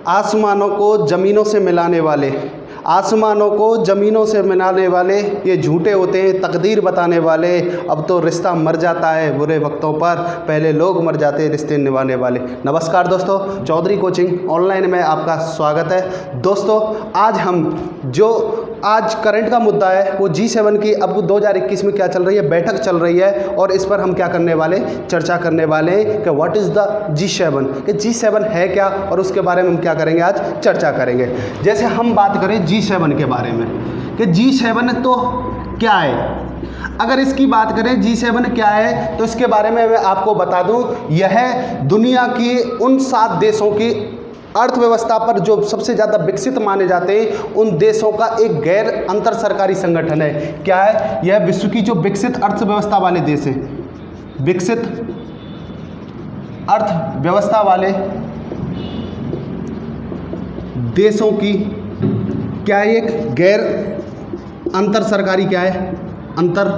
आसमानों को ज़मीनों से मिलाने वाले, आसमानों को ज़मीनों से मिलाने वाले ये झूठे होते हैं, तकदीर बताने वाले। अब तो रिश्ता मर जाता है बुरे वक्तों पर, पहले लोग मर जाते हैं रिश्ते निभाने वाले। नमस्कार दोस्तों, चौधरी कोचिंग ऑनलाइन में आपका स्वागत है। दोस्तों आज करंट का मुद्दा है वो G7 की अब 2021 में क्या चल रही है, बैठक चल रही है, और इस पर हम क्या करने वाले, चर्चा करने वाले हैं कि व्हाट इज़ द G7, कि G7 है क्या, और उसके बारे में हम क्या करेंगे, आज चर्चा करेंगे। जैसे हम बात करें G7 के बारे में कि G7 तो क्या है, अगर इसकी बात करें G7 क्या है तो इसके बारे में मैं आपको बता दूं, यह दुनिया की उन 7 देशों की अर्थव्यवस्था पर जो सबसे ज़्यादा विकसित माने जाते हैं उन देशों का एक गैर अंतर सरकारी संगठन है। क्या है यह? विश्व की जो विकसित अर्थव्यवस्था वाले देश हैं, विकसित अर्थव्यवस्था वाले देशों की क्या एक गैर अंतर सरकारी क्या है, अंतर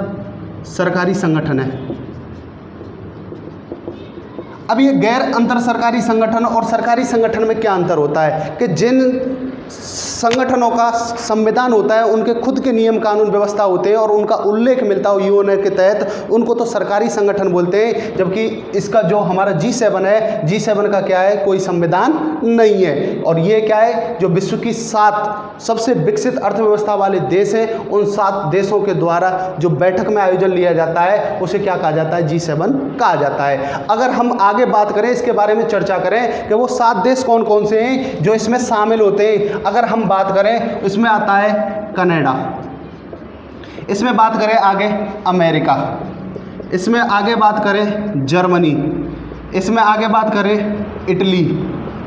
सरकारी संगठन है। अब ये गैर अंतर सरकारी संगठन और सरकारी संगठन में क्या अंतर होता है कि जिन संगठनों का संविधान होता है उनके खुद के नियम कानून व्यवस्था होते हैं और उनका उल्लेख मिलता हो यूएन के तहत, उनको तो सरकारी संगठन बोलते हैं। जबकि इसका जो हमारा G7 है, G7 का क्या है, कोई संविधान नहीं है। और ये क्या है, जो विश्व की 7 सबसे विकसित अर्थव्यवस्था वाले देश हैं उन 7 देशों के द्वारा जो बैठक में आयोजन लिया जाता है उसे क्या कहा जाता है, G7 कहा जाता है। अगर हम आगे बात करें, इसके बारे में चर्चा करें कि वो 7 देश कौन कौन से हैं जो इसमें शामिल होते हैं। अगर हम बात करें, इसमें आता है कनाडा, इसमें बात करें आगे अमेरिका, इसमें आगे बात करें जर्मनी, इसमें आगे बात करें इटली,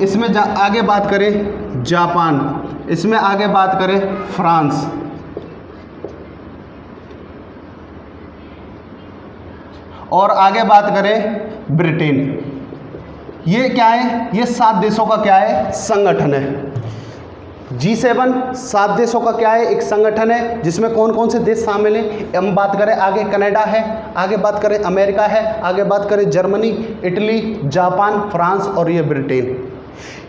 इसमें आगे बात करें जापान, इसमें आगे बात करें फ्रांस, और आगे बात करें ब्रिटेन। ये क्या है, ये 7 देशों का क्या है, संगठन है। G7 7 देशों का क्या है, एक संगठन है जिसमें कौन कौन से देश शामिल हैं। हम बात करें आगे कनाडा है, आगे बात करें अमेरिका है, आगे बात करें जर्मनी, इटली, जापान, फ्रांस और ये ब्रिटेन।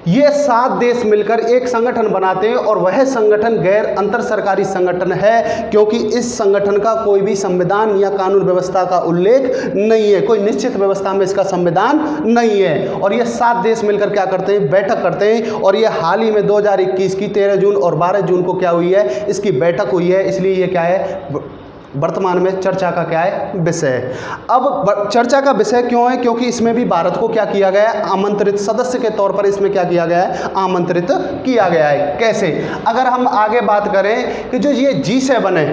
ये 7 देश मिलकर एक संगठन बनाते हैं और वह संगठन गैर अंतर सरकारी संगठन है क्योंकि इस संगठन का कोई भी संविधान या कानून व्यवस्था का उल्लेख नहीं है, कोई निश्चित व्यवस्था में इसका संविधान नहीं है। और ये 7 देश मिलकर क्या करते हैं, बैठक करते हैं। और ये हाल ही में 2021 की 13 जून और 12 जून को क्या हुई है, इसकी बैठक हुई है। इसलिए ये क्या है, वर्तमान में चर्चा का क्या है, विषय है। अब चर्चा का विषय क्यों है, क्योंकि इसमें भी भारत को क्या किया गया है, आमंत्रित सदस्य के तौर पर इसमें क्या किया गया है, आमंत्रित किया गया है। कैसे? अगर हम आगे बात करें कि जो ये G7 है,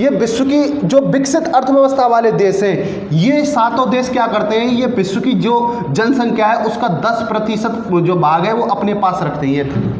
ये विश्व की जो विकसित अर्थव्यवस्था वाले देश हैं, ये 7 देश क्या करते हैं, ये विश्व की जो जनसंख्या है उसका 10% जो भाग है वो अपने पास रखते हैं।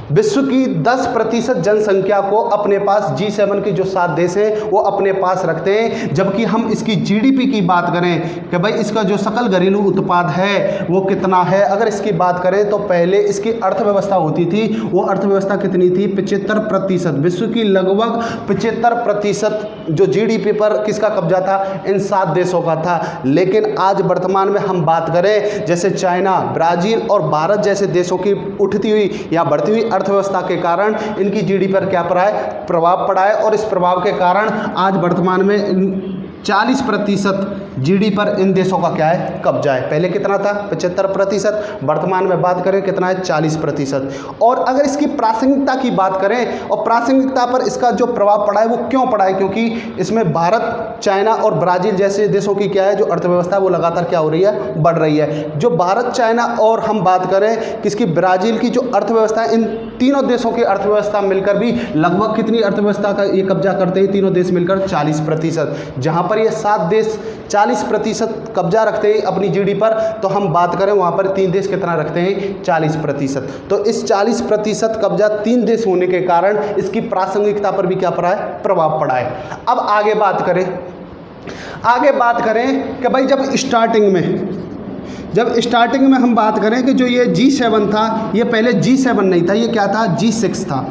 विश्व की 10% जनसंख्या को अपने पास G7 के जो 7 देश हैं वो अपने पास रखते हैं। जबकि हम इसकी GDP की बात करें कि भाई इसका जो सकल घरेलू उत्पाद है वो कितना है, अगर इसकी बात करें तो पहले इसकी अर्थव्यवस्था होती थी, वो अर्थव्यवस्था कितनी थी, 75%। विश्व की लगभग 75% जो GDP पर किसका कब्जा था, इन 7 देशों का था। लेकिन आज वर्तमान में हम बात करें, जैसे चाइना, ब्राज़ील और भारत जैसे देशों की उठती हुई या बढ़ती हुई अर्थव्यवस्था के कारण इनकी GDP पर क्या पड़ा है, प्रभाव पड़ा है। और इस प्रभाव के कारण आज वर्तमान में 40% GDP पर इन देशों का क्या है, कब्जा है। पहले कितना था, 75%, वर्तमान में बात करें कितना है, 40%। और अगर इसकी प्रासंगिकता की बात करें, और प्रासंगिकता पर इसका जो प्रभाव पड़ा है वो क्यों पड़ा है, क्योंकि इसमें भारत, चाइना और ब्राज़ील जैसे देशों की क्या है, जो अर्थव्यवस्था वो लगातार क्या हो रही है, बढ़ रही है। जो भारत, चाइना और हम बात करें किसकी, ब्राज़ील की जो अर्थव्यवस्था है, इन तीनों देशों की अर्थव्यवस्था मिलकर भी लगभग कितनी अर्थव्यवस्था का ये कब्जा करते हैं, तीनों देश मिलकर 40%। जहाँ पर ये 7 देश 40% कब्जा रखते हैं अपनी GDP पर, तो हम बात करें वहाँ पर 3 देश कितना रखते हैं, 40%। तो इस 40% कब्जा 3 देश होने के कारण इसकी प्रासंगिकता पर भी क्या पड़ा है, प्रभाव पड़ा है। अब आगे बात करें कि भाई जब स्टार्टिंग में हम बात करें कि जो ये G7 था, ये पहले G7 नहीं था, ये क्या था, G6 था।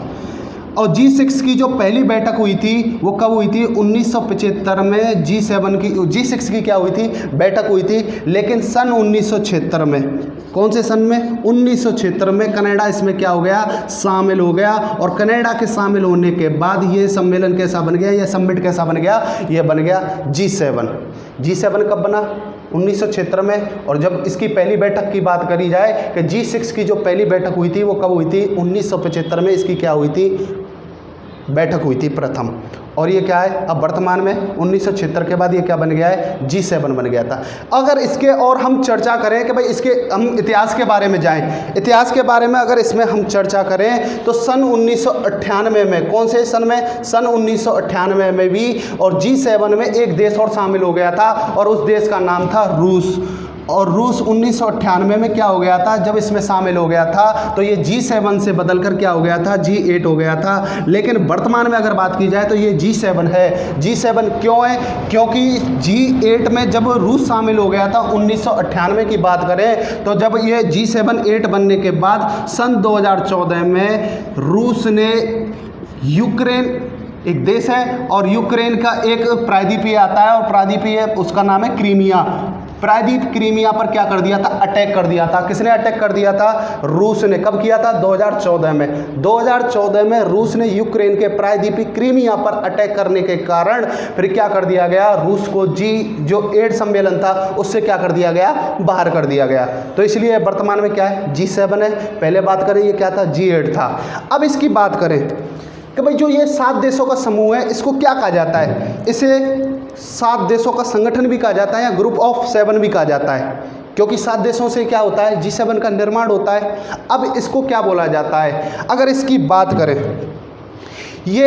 और G6 की जो पहली बैठक हुई थी वो कब हुई थी, 1975 में G6 की क्या हुई थी, बैठक हुई थी। लेकिन सन 1976 में कौन से सन में? 1976 में कनाडा इसमें क्या हो गया? शामिल हो गया। और कनाडा के शामिल होने के बाद ये सम्मेलन कैसा बन गया, ये समिट कैसा बन गया? ये बन गया G7। G7 कब बना? 1976 में। और जब इसकी पहली बैठक की बात करी जाए कि G6 की जो पहली बैठक हुई थी वो कब हुई थी? 1975 में इसकी क्या हुई थी? बैठक हुई थी प्रथम। और ये क्या है? अब वर्तमान में 1976 के बाद ये क्या बन गया है? G7 बन गया था। अगर इसके और हम चर्चा करें कि भाई इसके हम इतिहास के बारे में जाएं, इतिहास के बारे में अगर इसमें हम चर्चा करें तो सन 1998 में, कौन से सन में? सन 1998 में भी और G7 में एक देश और शामिल हो गया था और उस देश का नाम था रूस। और रूस 1998 में क्या हो गया था? जब इसमें शामिल हो गया था तो ये G7 से बदलकर क्या हो गया था? G8 हो गया था। लेकिन वर्तमान में अगर बात की जाए तो ये G7 है। G7 क्यों है? क्योंकि G8 में जब रूस शामिल हो गया था 1998 की बात करें तो जब ये G7 8 बनने के बाद सन 2014 में रूस ने यूक्रेन, एक देश है और यूक्रेन का एक प्रायद्वीपीय आता है और प्रायद्वीपीय उसका नाम है क्रीमिया, प्रायद्वीप क्रीमिया पर क्या कर दिया था? अटैक कर दिया था। किसने अटैक कर दिया था? रूस ने। कब किया था? 2014 में। 2014 में रूस ने यूक्रेन के प्रायद्वीपीय क्रीमिया पर अटैक करने के कारण फिर क्या कर दिया गया? रूस को जो 8 सम्मेलन था उससे क्या कर दिया गया? बाहर कर दिया गया। तो इसलिए वर्तमान में क्या है? G7 है। पहले बात करें ये क्या था? G8 था। अब इसकी बात करें कि भाई जो ये 7 देशों का समूह है इसको क्या कहा जाता है? इसे 7 देशों का संगठन भी कहा जाता है या ग्रुप ऑफ 7 भी कहा जाता है, क्योंकि 7 देशों से क्या होता है? G7 का निर्माण होता है। अब इसको क्या बोला जाता है? अगर इसकी बात करें,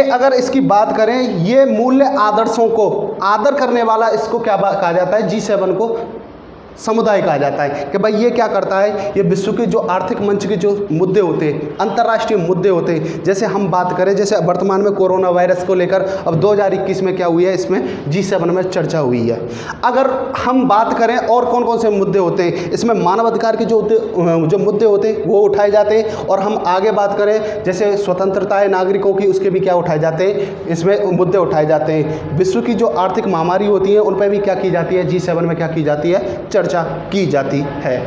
अगर इसकी बात करें, ये मूल्य आदर्शों को आदर करने वाला इसको क्या कहा जाता है? G7 को समुदाय कहा जाता है कि भाई ये क्या करता है? ये विश्व के जो आर्थिक मंच के जो मुद्दे होते हैं, अंतर्राष्ट्रीय मुद्दे होते हैं, जैसे हम बात करें, जैसे वर्तमान में कोरोना वायरस को लेकर अब 2021 में क्या हुई है? इसमें G7 में चर्चा हुई है। अगर हम बात करें और कौन कौन से मुद्दे होते हैं, इसमें मानवाधिकार के जो मुद्दे होते हैं वो उठाए जाते हैं। और हम आगे बात करें जैसे स्वतंत्रता है नागरिकों की, उसके भी क्या उठाए जाते हैं? इसमें मुद्दे उठाए जाते हैं। विश्व की जो आर्थिक महामारी होती है उन पर भी क्या की जाती है? G7 में क्या की जाती है? चर्चा की जाती है।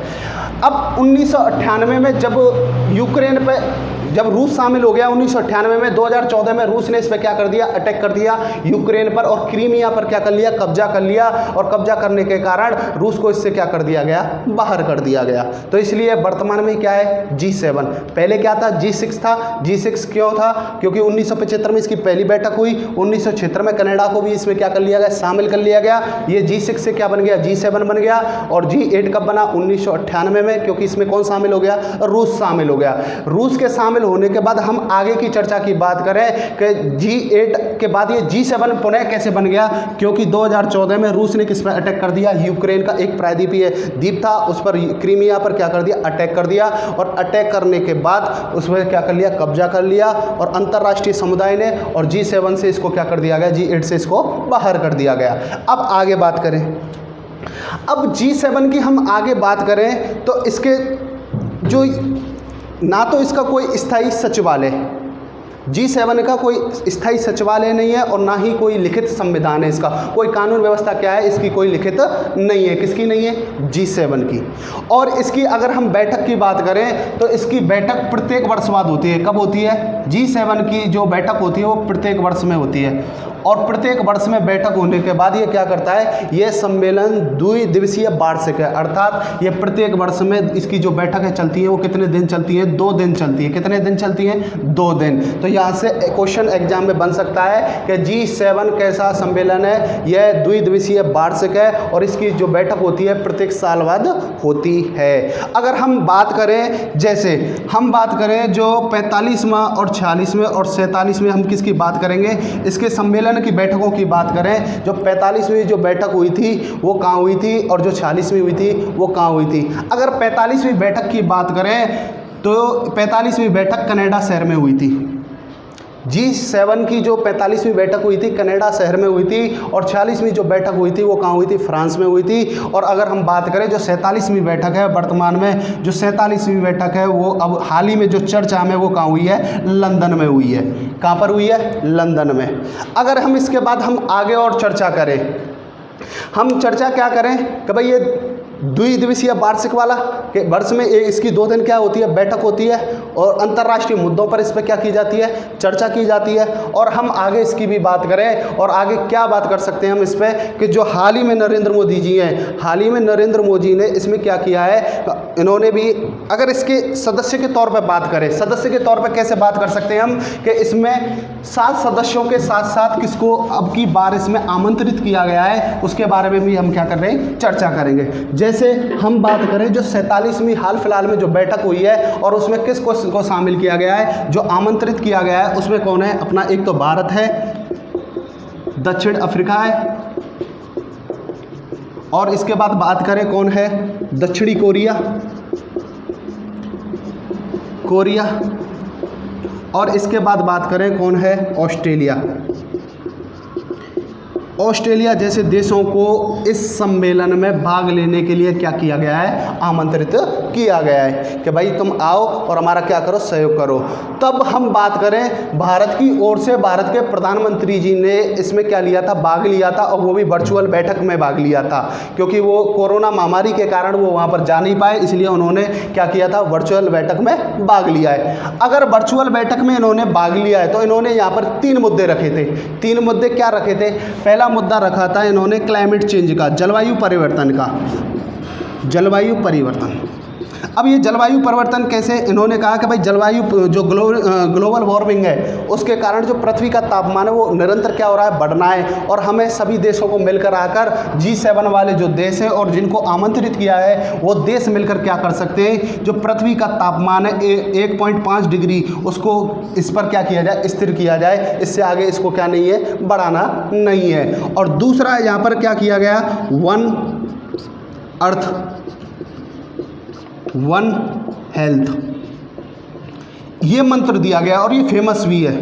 अब 1998 में जब यूक्रेन पे जब रूस शामिल हो गया 1998 में, 2014 में रूस ने इस पर क्या कर दिया? अटैक कर दिया यूक्रेन पर और क्रीमिया पर क्या कर लिया? कब्जा कर लिया। और कब्जा करने के कारण रूस को इससे क्या कर दिया गया? बाहर कर दिया गया। तो इसलिए वर्तमान में क्या है? G7। पहले क्या था? G6 था। G6 क्यों था? क्योंकि 1975 में इसकी पहली बैठक हुई। 1976 में कनाडा को भी इसमें क्या कर लिया गया? शामिल कर लिया गया। ये G6 से क्या बन गया? G7 बन गया। और G8 कब बना? 1998 में, क्योंकि इसमें कौन शामिल हो गया? रूस शामिल हो गया। रूस के शामिल होने के बाद हम आगे की चर्चा की बात करें कि G8 के बाद ये G7 पुनः कैसे बन गया? क्योंकि 2014 में रूस ने किस पर अटैक कर दिया? यूक्रेन का एक प्रायद्वीपीय द्वीप था उस पर, क्रीमिया पर क्या कर दिया? अटैक कर दिया। और अटैक करने के बाद उस पर क्या कर लिया? कब्जा कर लिया। और अंतर्राष्ट्रीय समुदाय ने और G7 से इसको क्या कर दिया गया? G8 से इसको बाहर कर दिया गया। अब आगे बात करें, अब G7 की हम आगे बात करें तो इसके जो ना तो इसका कोई स्थायी सचिवालय, G7 का कोई स्थायी सचिवालय नहीं है और ना ही कोई लिखित संविधान है। इसका कोई कानून व्यवस्था क्या है? इसकी कोई लिखित नहीं है। किसकी नहीं है? G7 की। और इसकी अगर हम बैठक की बात करें तो इसकी बैठक प्रत्येक वर्ष बाद होती है। कब होती है? G7 की जो बैठक होती है वो प्रत्येक वर्ष में होती है। और प्रत्येक वर्ष में बैठक होने के बाद ये क्या करता है? ये सम्मेलन द्विदिवसीय वार्षिक है, अर्थात ये प्रत्येक वर्ष में इसकी जो बैठकें चलती हैं वो कितने दिन चलती है? 2 दिन चलती है। कितने दिन चलती हैं? 2 दिन। तो यहाँ से क्वेश्चन एग्जाम में बन सकता है कि G7 कैसा सम्मेलन है? यह द्विदिवसीय वार्षिक है और इसकी जो बैठक होती है प्रत्येक साल बाद होती है। अगर हम बात करें, जैसे हम बात करें जो 45वां और 46वें और 47वें, हम किसकी बात करेंगे? इसके सम्मेलन की बैठकों की बात करें, जो 45वीं जो बैठक हुई थी वो कहाँ हुई थी और जो 46वीं हुई थी वो कहाँ हुई थी? अगर 45वीं बैठक की बात करें तो 45वीं बैठक कनाडा शहर में हुई थी। G7 की जो 45वीं बैठक हुई थी कनाडा शहर में हुई थी और 46वीं जो बैठक हुई थी वो कहाँ हुई थी? फ्रांस में हुई थी। और अगर हम बात करें जो 47वीं बैठक है, वर्तमान में जो 47वीं बैठक है वो अब हाल ही में जो चर्चा में वो कहाँ हुई है? लंदन में हुई है। कहाँ पर हुई है? लंदन में। अगर हम इसके बाद हम आगे और चर्चा करें, हम चर्चा क्या करें कि भाई ये द्विदिवसीय वार्षिक वाला कि वर्ष में इसकी 2 दिन क्या होती है, बैठक होती है और अंतर्राष्ट्रीय मुद्दों पर इस पर क्या की जाती है, चर्चा की जाती है। और हम आगे इसकी भी बात करें और आगे क्या बात कर सकते हैं हम इस पर कि जो हाल ही में नरेंद्र मोदी जी हैं, हाल ही में नरेंद्र मोदी ने इसमें क्या किया है, इन्होंने भी अगर इसके सदस्य के तौर पर बात करें, सदस्य के तौर पर कैसे बात कर सकते हैं हम कि इसमें 7 सदस्यों के साथ साथ किसको अब की बार इसमें आमंत्रित किया गया है, उसके बारे में भी हम क्या कर रहे हैं, चर्चा करेंगे। जैसे हम बात करें जो 47वीं हाल फिलहाल में जो बैठक हुई है और उसमें किस को शामिल किया गया है, जो आमंत्रित किया गया है उसमें कौन है, अपना एक तो भारत है, दक्षिण अफ्रीका है और इसके बाद बात करें कौन है, दक्षिणी कोरिया और इसके बाद बात करें कौन है, ऑस्ट्रेलिया जैसे देशों को इस सम्मेलन में भाग लेने के लिए क्या किया गया है, आमंत्रित किया गया है कि भाई तुम आओ और हमारा क्या करो, सहयोग करो। तब हम बात करें भारत की ओर से, भारत के प्रधानमंत्री जी ने इसमें क्या लिया था, भाग लिया था और वो भी वर्चुअल बैठक में भाग लिया था क्योंकि वो कोरोना महामारी के कारण वो वहाँ पर जा नहीं पाए, इसलिए उन्होंने क्या किया था, वर्चुअल बैठक में भाग लिया है। अगर वर्चुअल बैठक में इन्होंने भाग लिया है तो इन्होंने यहाँ पर 3 मुद्दे रखे थे। 3 मुद्दे क्या रखे थे, पहला मुद्दा रखा था इन्होंने क्लाइमेट चेंज का, जलवायु परिवर्तन का, जलवायु परिवर्तन। अब ये जलवायु परिवर्तन कैसे, इन्होंने कहा कि भाई जलवायु जो ग्लोबल वार्मिंग है उसके कारण जो पृथ्वी का तापमान है वो निरंतर क्या हो रहा है, बढ़ना है और हमें सभी देशों को मिलकर आकर G7 वाले जो देश हैं और जिनको आमंत्रित किया है वो देश मिलकर क्या कर सकते हैं, जो पृथ्वी का तापमान है 1.5 डिग्री उसको इस पर क्या किया जाए, स्थिर किया जाए, इससे आगे इसको क्या नहीं है, बढ़ाना नहीं है। और दूसरा यहाँ पर क्या किया गया, वन हेल्थ, ये मंत्र दिया गया और ये फेमस भी है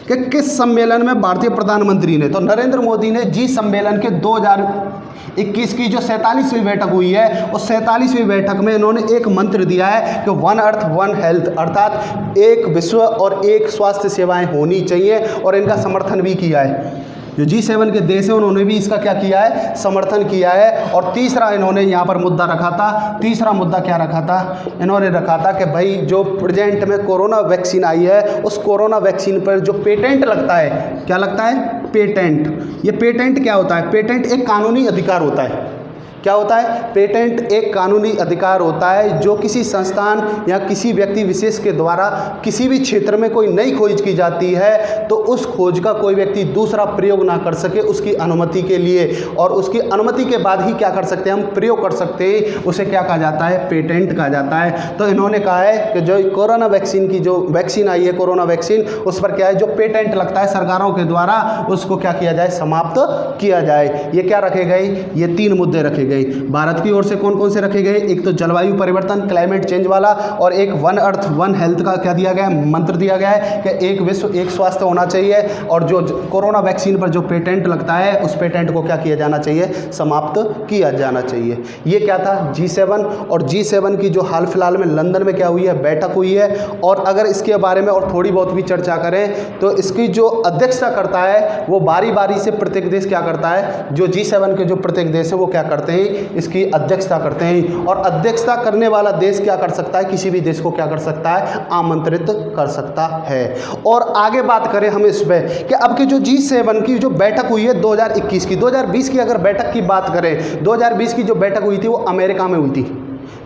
कि किस सम्मेलन में भारतीय प्रधानमंत्री ने, तो नरेंद्र मोदी ने जी सम्मेलन के 2021 की जो 47वीं बैठक हुई है उस 47वीं बैठक में इन्होंने एक मंत्र दिया है कि 1 अर्थ 1 हेल्थ, अर्थात एक विश्व और एक स्वास्थ्य सेवाएं होनी चाहिए और इनका समर्थन भी किया है। जो G7 के देश हैं उन्होंने भी इसका क्या किया है, समर्थन किया है। और तीसरा इन्होंने यहाँ पर मुद्दा रखा था, तीसरा मुद्दा क्या रखा था, इन्होंने रखा था कि भाई जो प्रेजेंट में कोरोना वैक्सीन आई है उस कोरोना वैक्सीन पर जो पेटेंट लगता है, क्या लगता है, पेटेंट। ये पेटेंट क्या होता है, पेटेंट एक कानूनी अधिकार होता है। क्या होता है, पेटेंट एक कानूनी अधिकार होता है जो किसी संस्थान या किसी व्यक्ति विशेष के द्वारा किसी भी क्षेत्र में कोई नई खोज की जाती है तो उस खोज का कोई व्यक्ति दूसरा प्रयोग ना कर सके उसकी अनुमति के लिए, और उसकी अनुमति के बाद ही क्या कर सकते हैं, हम प्रयोग कर सकते हैं, उसे क्या कहा जाता है, पेटेंट कहा जाता है। तो इन्होंने कहा है कि जो कोरोना वैक्सीन की जो वैक्सीन आई है, कोरोना वैक्सीन, उस पर क्या है, जो पेटेंट लगता है सरकारों के द्वारा उसको क्या किया जाए, समाप्त किया जाए। ये क्या रखे गए, ये 3 मुद्दे रखे गए। भारत की ओर से कौन कौन से रखे गए, एक तो जलवायु परिवर्तन क्लाइमेट चेंज वाला, और एक 1 अर्थ 1 हेल्थ का क्या दिया गया, मंत्र दिया गया है कि एक विश्व एक स्वास्थ्य होना चाहिए, और जो कोरोना वैक्सीन पर जो पेटेंट लगता है उस पेटेंट को क्या किया जाना चाहिए, समाप्त किया जाना चाहिए। ये क्या था, G7। और G7 की जो हाल फिलहाल में लंदन में क्या हुई है, बैठक हुई है। और अगर इसके बारे में और थोड़ी बहुत भी चर्चा करें तो इसकी जो अध्यक्षता करता है वो बारी बारी से प्रत्येक देश क्या करता है, जो G7 के जो प्रत्येक देश है वो क्या करते हैं, इसकी अध्यक्षता करते हैं। और अध्यक्षता करने वाला देश क्या कर सकता है, किसी भी देश को क्या कर सकता है, आमंत्रित कर सकता है। और आगे बात करें हम इस पे कि अब की जो G7 की जो बैठक हुई है 2021 की, 2020 की अगर बैठक की बात करें, 2020 की जो बैठक हुई थी वो अमेरिका में हुई थी,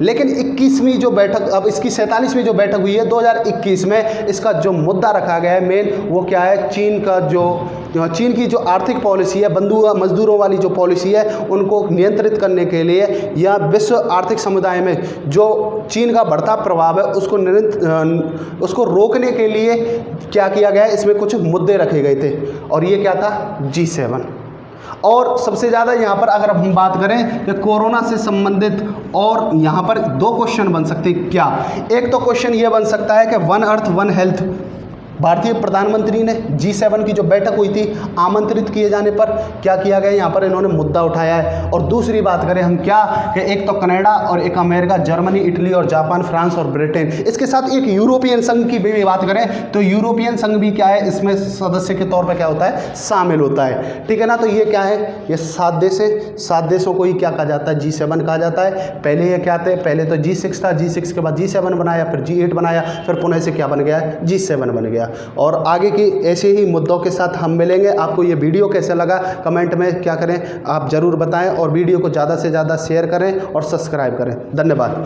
लेकिन 21वीं जो बैठक, अब इसकी 47वीं जो बैठक हुई है 2021 में, इसका जो मुद्दा रखा गया है मेन वो क्या है, चीन की जो आर्थिक पॉलिसी है, मजदूरों वाली जो पॉलिसी है उनको नियंत्रित करने के लिए या विश्व आर्थिक समुदाय में जो चीन का बढ़ता प्रभाव है उसको रोकने के लिए क्या किया गया है, इसमें कुछ मुद्दे रखे गए थे और ये क्या था, G7। और सबसे ज़्यादा यहाँ पर अगर हम बात करें कि कोरोना से संबंधित, और यहाँ पर 2 क्वेश्चन बन सकते हैं। क्या, एक तो क्वेश्चन ये बन सकता है कि 1 अर्थ 1 हेल्थ भारतीय प्रधानमंत्री ने G7 की जो बैठक हुई थी आमंत्रित किए जाने पर क्या किया गया, यहाँ पर इन्होंने मुद्दा उठाया है। और दूसरी बात करें हम क्या कि एक तो कनाडा और एक अमेरिका, जर्मनी, इटली और जापान, फ्रांस और ब्रिटेन, इसके साथ एक यूरोपियन संघ की भी बात करें तो यूरोपियन संघ भी क्या है, इसमें सदस्य के तौर पर क्या होता है, शामिल होता है। ठीक है ना। तो ये क्या है, ये 7 देश है। 7 देशों को ही क्या कहा जाता है, G7 कहा जाता है। पहले ये क्या थे, पहले तो G6 था, G6 के बाद G7 बनाया, फिर G8 बनाया, फिर पुणे से क्या बन गया, G7 बन गया। और आगे की ऐसे ही मुद्दों के साथ हम मिलेंगे। आपको ये वीडियो कैसे लगा कमेंट में क्या करें, आप ज़रूर बताएं और वीडियो को ज़्यादा से ज़्यादा शेयर करें और सब्सक्राइब करें। धन्यवाद।